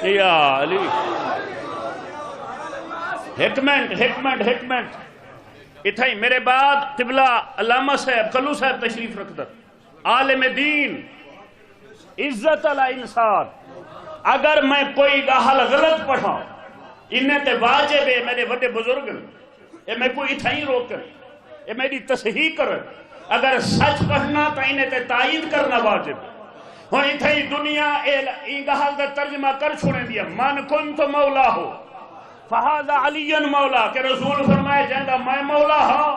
یا علی حکمت اتھا ہی میرے بعد قبلہ علامہ صاحب کلو صاحب تشریف رکھتا عالم دین عزت علی انسان اگر میں کوئی گاہل غلط پڑھا انہیں تے واجب ہے میرے وڈے بزرگ اے میں کوئی اتھا ہی روکن اے میری تصحیح کر اگر سچ پڑھنا تو انہیں تے تائید کرنا واجب ہوں اتھا ہی دنیا این گاہل دا ترجمہ کر چھوڑیں دیا من کنت مولا ہو فہذا علی مولا کہ رسول فرمائے جہاں میں مولا ہاں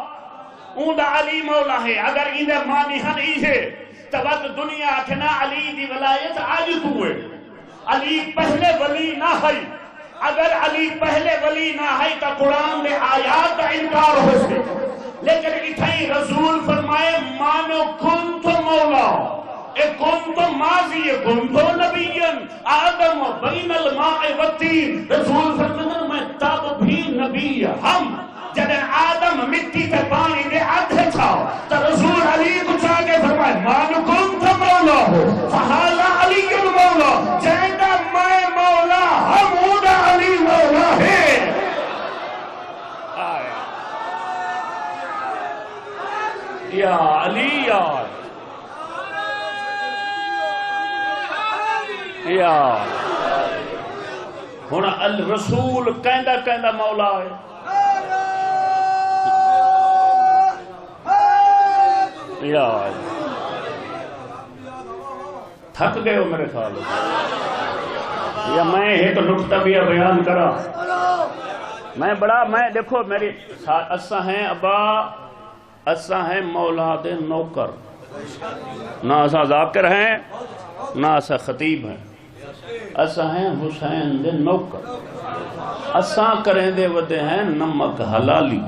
اون دا علی مولا ہے اگر اندر مانی ہن ایسے تو وقت دنیا آکھنا علی دی ولایت آج ہوئے علی پہلے ولی نہ ہے اگر علی پہلے ولی نہ ہے تو قرآن میں آیات کا انکار ہو سے لیکن اتھائی رسول فرمائے مانو کنت مولا اے کنت ماضی کنت نبیًا آدم بین الماء والتین رسول فرمائے میں تب بھی نبی ہم جب آدم مٹی تے پانی دے آدھے چھاؤ تو رسول علی کو چاہ کے فرمائے مانو کنت مولا ہو فہذا علی مولا جہاں میں مولا ہم اوڈا علی مولا ہے یا علی یا ہونا الرسول کہندہ مولا ہے یا تھک گئے ہو میرے خیال یا میں ایک نقطہ بھی بیان کرا میں دیکھو میری اساں ہیں ابا اساں ہیں مولا دے نوکر نہ اساں ذاکر ہیں نہ اساں خطیب ہیں اساں ہیں حسین دے نوکر اساں کریں دے ودے ہیں نمک حلالی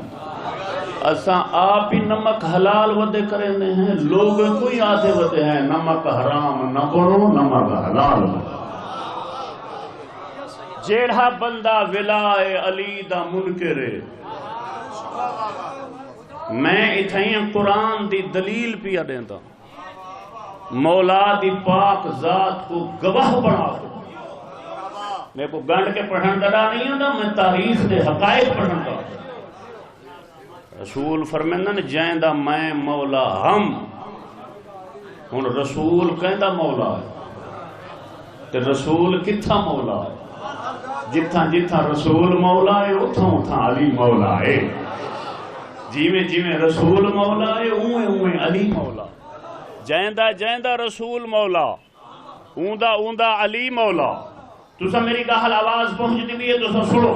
اساں آپ ہی نمک حلال ودے کریں دے ہیں لوگ کوئی آدھے ودے ہیں نمک حرام نہ بنو نمک حلال جیڑا بندہ ولائے علی دا منکرے میں اتھائیں قرآن دی دلیل پیا دیتا مولا دی پاک ذات کو گواہ بنا دو میں کو گنڈ کے پڑھن دا نہیں ہوتا میں تاریخ دے حقائق پڑھن دا رسول فرمیندن جائندہ میں مولا ہم ہن رسول کہندہ مولا ہے کہ رسول کتھا مولا ہے جتھا رسول مولا ہے اتھا علی مولا ہے جیویں رسول مولا ہے اویں علی مولا جائندہ رسول مولا اوندہ علی مولا تسا میری گاہل آواز پہنچ دی ہے تسا سنو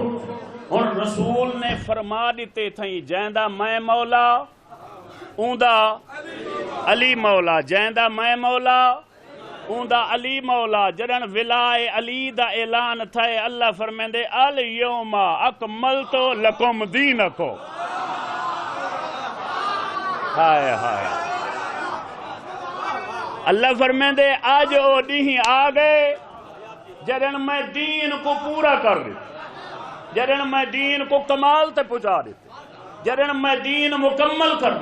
اور رسول نے فرما دیتے تھیں جائندہ میں مولا اوندہ علی مولا جائندہ میں مولا اوندہ علی مولا جڑن ولائے علی دا اعلان تھے اللہ فرمیندے الیوم اکملت لکم دینکم ہائے ہائے اللہ فرمیندے آج او ڈیہی آگئے جڑن میں دین کو پورا کر دیتے جڑن میں دین کو کمال تے پہنچا دیتے جڑن میں دین مکمل کر دیتے